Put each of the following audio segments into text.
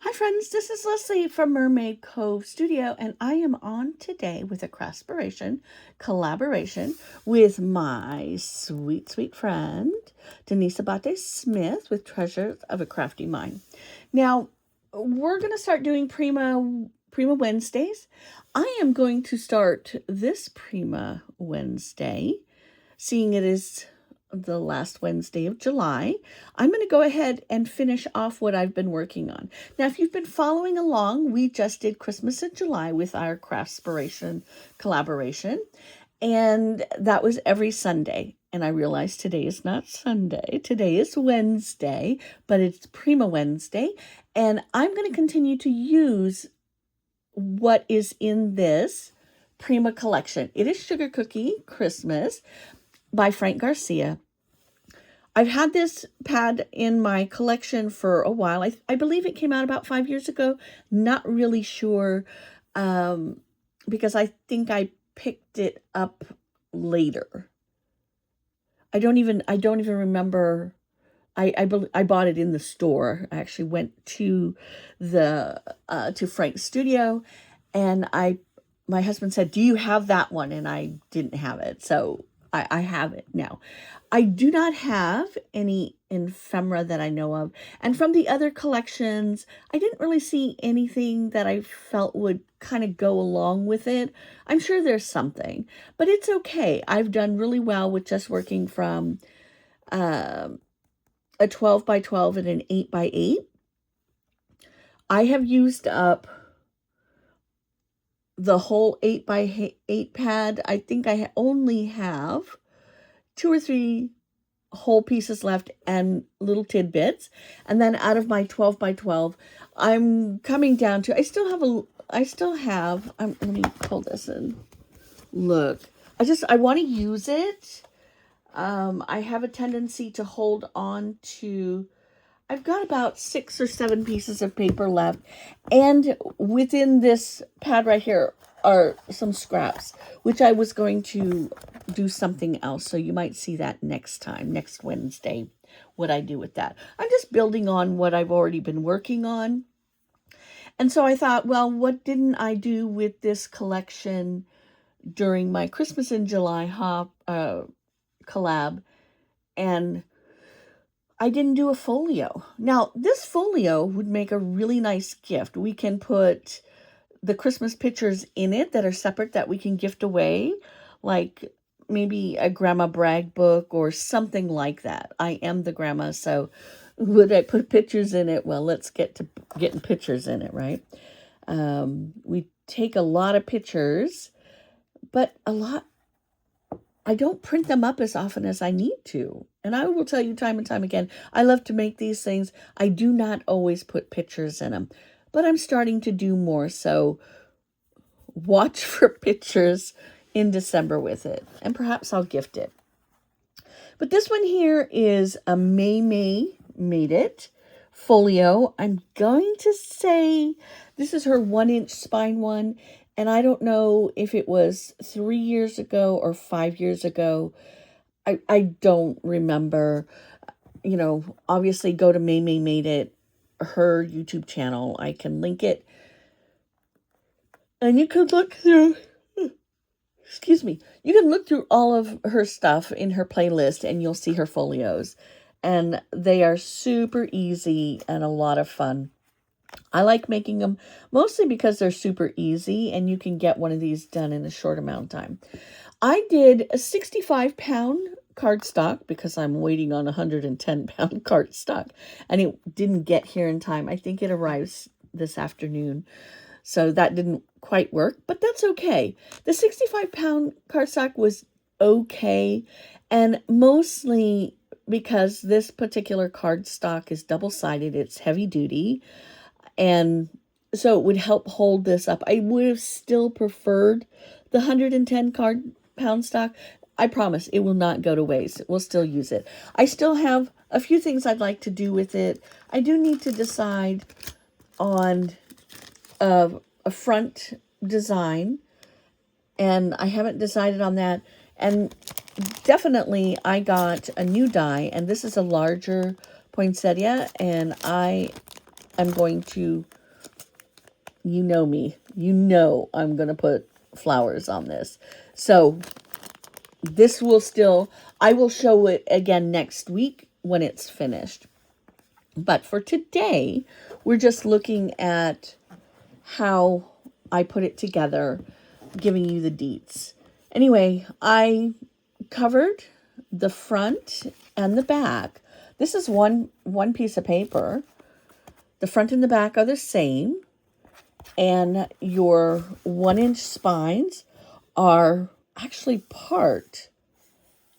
Hi friends, this is Leslie from Mermaid Cove Studio, and I am on today with a Craftspiration collaboration with my sweet, sweet friend, Denise Smith with Treasures of a Crafty Mind. Now, we're going to start doing Prima Wednesdays. I am going to start this Prima Wednesday, seeing it is the last Wednesday of July. I'm going to go ahead and finish off what I've been working on. Now, if you've been following along, we just did Christmas in July with our Craftspiration collaboration, and that was every Sunday. And I realized today is not Sunday, today is Wednesday, but it's Prima Wednesday, and I'm going to continue to use what is in this Prima collection. It is Sugar Cookie Christmas by Frank Garcia. I've had this pad in my collection for a while. I believe it came out about 5 years ago. Not really sure, because I think I picked it up later. I don't even remember. I bought it in the store. I actually went to to Frank's studio, and my husband said, "Do you have that one?" And I didn't have it, so I have it now. I do not have any ephemera that I know of. And from the other collections, I didn't really see anything that I felt would kind of go along with it. I'm sure there's something, but it's okay. I've done really well with just working from a 12 by 12 and an 8 by 8. I have used up the whole 8 by 8 pad. I think I only have 2 or 3 whole pieces left and little tidbits. And then out of my 12 by 12, I'm coming down to, let me pull this and look. I want to use it. I have a tendency to hold on to, I've got about 6 or 7 pieces of paper left, and within this pad right here are some scraps, which I was going to do something else, so you might see that next Wednesday, what I do with that. I'm just building on what I've already been working on, and so I thought, well, what didn't I do with this collection during my Christmas in July collab, and I didn't do a folio. Now, this folio would make a really nice gift. We can put the Christmas pictures in it that are separate that we can gift away, like maybe a grandma brag book or something like that. I am the grandma, so would I put pictures in it? Well, let's get to getting pictures in it, right? We take a lot of pictures, but I don't print them up as often as I need to. And I will tell you time and time again, I love to make these things. I do not always put pictures in them, but I'm starting to do more. So watch for pictures in December with it, and perhaps I'll gift it. But this one here is a May Made It folio. I'm going to say this is her 1-inch spine one. And I don't know if it was 3 years ago or 5 years ago. I don't remember. Obviously go to May Made It, her YouTube channel. I can link it. And you can look through, excuse me, you can look through all of her stuff in her playlist and you'll see her folios. And they are super easy and a lot of fun. I like making them mostly because they're super easy and you can get one of these done in a short amount of time. I did a 65-pound cardstock because I'm waiting on a 110-pound cardstock, and it didn't get here in time. I think it arrives this afternoon, so that didn't quite work, but that's okay. The 65-pound cardstock was okay, and mostly because this particular cardstock is double-sided, it's heavy duty, and so it would help hold this up. I would have still preferred the 110-pound stock. I promise it will not go to waste. We'll still use it. I still have a few things I'd like to do with it. I do need to decide on a front design, and I haven't decided on that. And definitely I got a new die, and this is a larger poinsettia, and I I'm going to, you know me, you know I'm going to put flowers on this. So this will still, I will show it again next week when it's finished. But for today, we're just looking at how I put it together, giving you the deets. Anyway, I covered the front and the back. This is one piece of paper. The front and the back are the same. And your 1-inch spines are actually part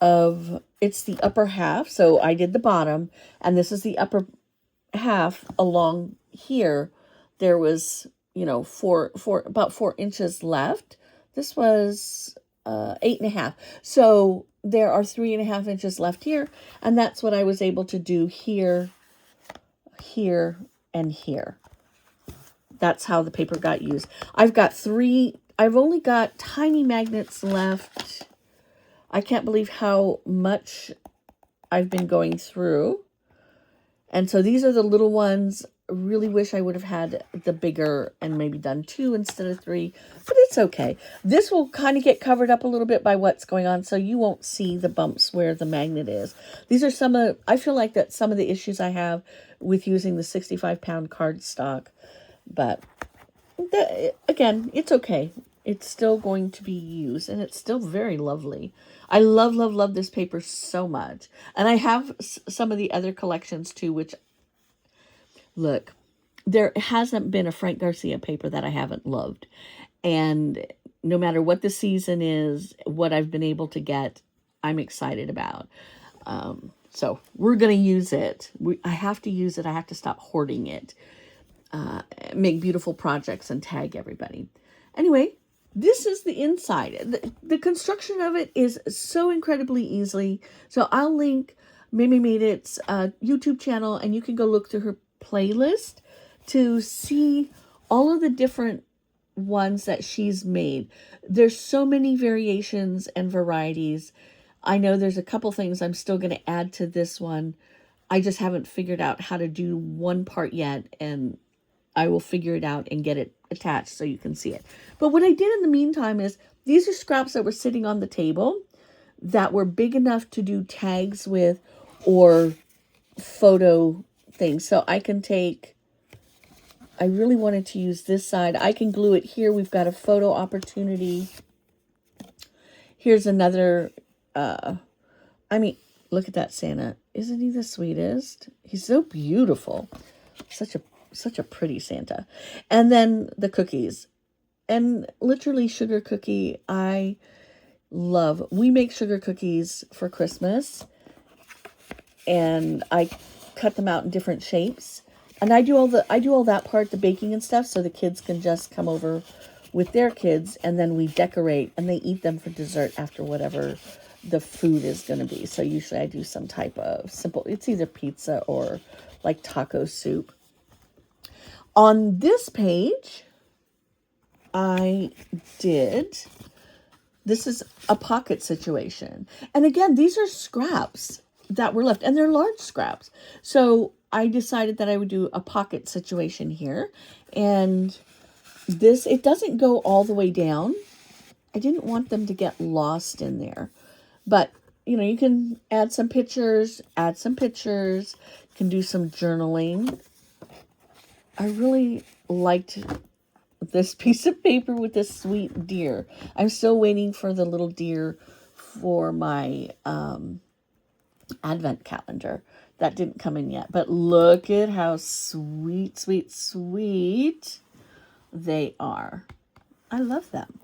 of, it's the upper half. So I did the bottom, and this is the upper half. Along here there was, you know, about 4 inches left. This was 8.5. So there are 3.5 inches left here, and that's what I was able to do here, here, and here. That's how the paper got used. I've only got tiny magnets left. I can't believe how much I've been going through. And so these are the little ones. Really wish I would have had the bigger and maybe done 2 instead of 3, but it's okay. This will kind of get covered up a little bit by what's going on, so you won't see the bumps where the magnet is. These are I feel like that's some of the issues I have with using the 65-pound cardstock, but again, it's okay. It's still going to be used, and it's still very lovely. I love, love, love this paper so much. And I have some of the other collections too, which, look, there hasn't been a Frank Garcia paper that I haven't loved. And no matter what the season is, what I've been able to get, I'm excited about. So we're going to use it. I have to use it. I have to stop hoarding it. Make beautiful projects and tag everybody. Anyway, this is the inside. The construction of it is so incredibly easy. So I'll link Mimi Made It's YouTube channel, and you can go look through her playlist to see all of the different ones that she's made. There's so many variations and varieties. I know there's a couple things I'm still going to add to this one. I just haven't figured out how to do one part yet, and I will figure it out and get it attached so you can see it. But what I did in the meantime is, these are scraps that were sitting on the table that were big enough to do tags with or photo things. So I can take, I really wanted to use this side. I can glue it here. We've got a photo opportunity. Here's another, I mean, look at that Santa. Isn't he the sweetest? He's so beautiful. Such a pretty Santa. And then the cookies. And literally sugar cookie, I love. We make sugar cookies for Christmas. And I cut them out in different shapes. And I do all that part, the baking and stuff, so the kids can just come over with their kids, and then we decorate, and they eat them for dessert after whatever the food is going to be. So usually I do some type of simple, it's either pizza or like taco soup. On this page, this is a pocket situation. And again, these are scraps that were left, and they're large scraps. So I decided that I would do a pocket situation here. And this, it doesn't go all the way down. I didn't want them to get lost in there. But, you know, you can add some pictures, you can do some journaling. I really liked this piece of paper with this sweet deer. I'm still waiting for the little deer for my advent calendar. That didn't come in yet. But look at how sweet, sweet, sweet they are. I love them.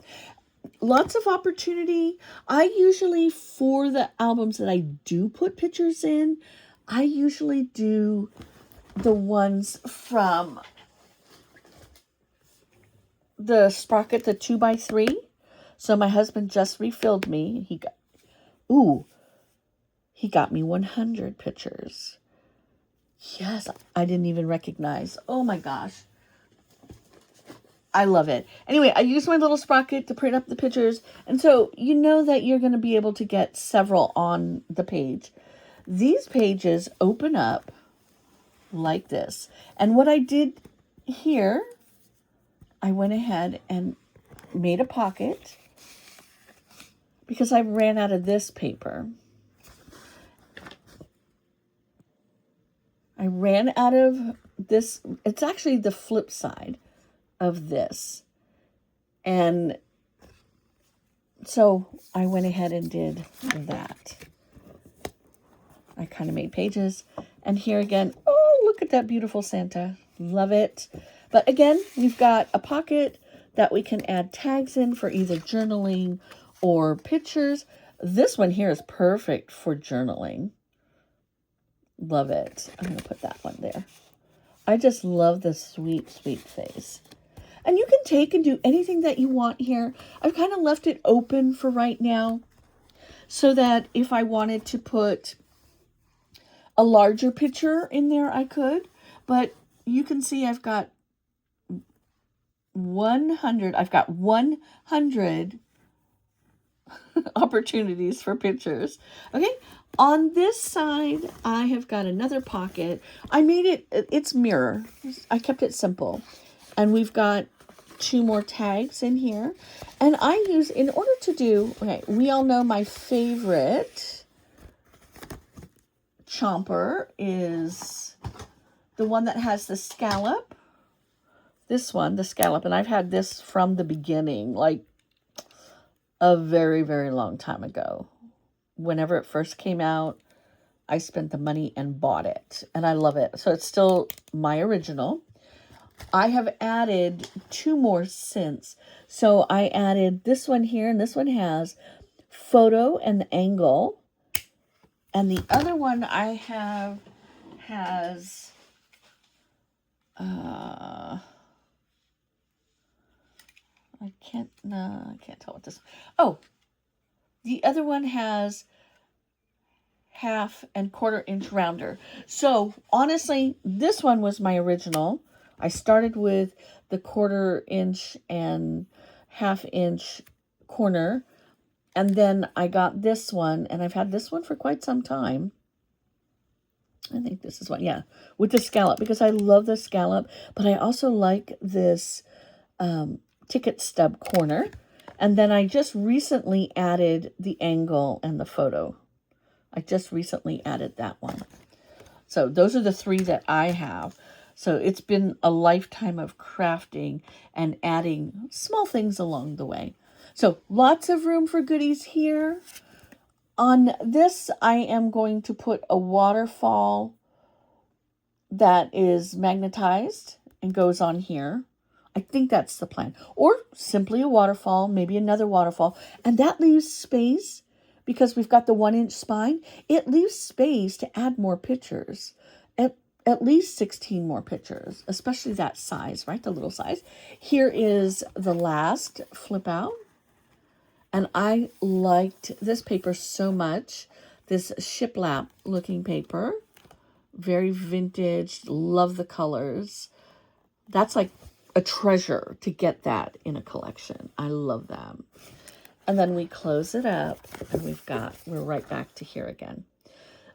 Lots of opportunity. I usually, for the albums that I do put pictures in, I usually do the ones from the Sprocket, the 2x3. So my husband just refilled me. He got me 100 pictures. Yes, I didn't even recognize. Oh my gosh. I love it. Anyway, I use my little Sprocket to print up the pictures. And so you know that you're going to be able to get several on the page. These pages open up like this. And what I did here, I went ahead and made a pocket because I ran out of this paper. I ran out of this. It's actually the flip side of this. And so I went ahead and did that. I kind of made pages. And here again, oh, look at that beautiful Santa. Love it. But again, we've got a pocket that we can add tags in for either journaling or pictures. This one here is perfect for journaling. Love it. I'm going to put that one there. I just love the sweet, sweet face. And you can take and do anything that you want here. I've kind of left it open for right now so that if I wanted to put a larger picture in there, I could. But you can see I've got 100 opportunities for pictures. Okay, on this side, I have got another pocket. I made it, it's mirror. I kept it simple. And we've got 2 more tags in here. And I use, in order to do, okay, we all know my favorite chomper is the one that has the scallop. This one, the scallop. And I've had this from the beginning, like a very, very long time ago. Whenever it first came out, I spent the money and bought it. And I love it. So it's still my original. I have added 2 more since. So I added this one here, and this one has photo and angle. And the other one I have has I can't tell what this. Oh, the other one has 1/2 and 1/4 inch rounder. So honestly, this one was my original. I started with the 1/4 inch and 1/2 inch corner. And then I got this one, and I've had this one for quite some time. I think this is one, yeah, with the scallop, because I love the scallop, but I also like this ticket stub corner. And then I just recently added the angle and the photo. I just recently added that one. So those are the 3 that I have. So it's been a lifetime of crafting and adding small things along the way. So lots of room for goodies here. On this, I am going to put a waterfall that is magnetized and goes on here. I think that's the plan. Or simply a waterfall, maybe another waterfall. And that leaves space, because we've got the 1-inch spine. It leaves space to add more pictures. At least 16 more pictures, especially that size, right? The little size. Here is the last flip out. And I liked this paper so much. This shiplap looking paper. Very vintage. Love the colors. That's like a treasure to get that in a collection. I love them. And then we close it up, and we're right back to here again.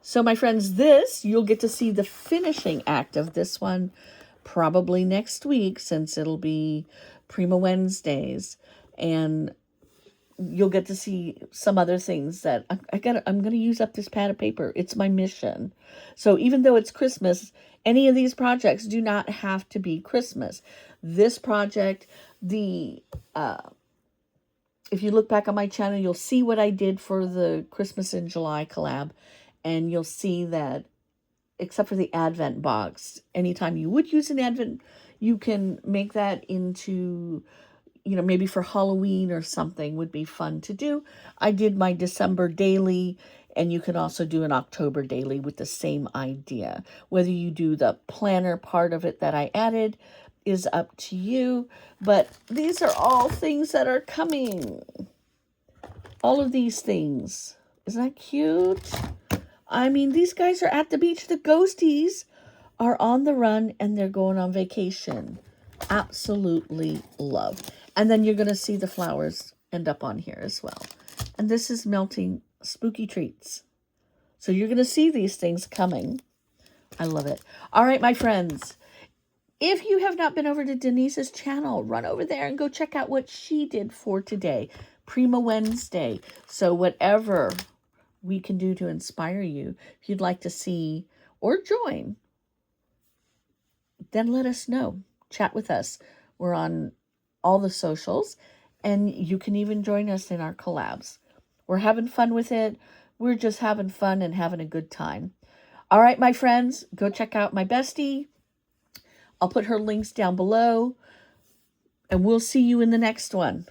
So my friends, you'll get to see the finishing act of this one probably next week, since it'll be Prima Wednesdays. And you'll get to see some other things that I'm going to use up this pad of paper. It's my mission. So even though it's Christmas, any of these projects do not have to be Christmas. This project, if you look back on my channel, you'll see what I did for the Christmas in July collab. And you'll see that, except for the Advent box, anytime you would use an Advent, you can make that into, maybe for Halloween or something would be fun to do. I did my December daily, and you can also do an October daily with the same idea. Whether you do the planner part of it that I added is up to you. But these are all things that are coming. All of these things. Isn't that cute? I mean, these guys are at the beach. The ghosties are on the run, and they're going on vacation. Absolutely love. And then you're going to see the flowers end up on here as well. And this is melting spooky treats. So you're going to see these things coming I love it. All right, my friends. If you have not been over to Denise's channel, run over there and go check out what she did for today. Prima Wednesday. So whatever we can do to inspire you, if you'd like to see or join, then let us know. Chat with us. We're on all the socials, and you can even join us in our collabs. We're having fun with it. We're just having fun and having a good time. All right, my friends, go check out my bestie. I'll put her links down below, and we'll see you in the next one.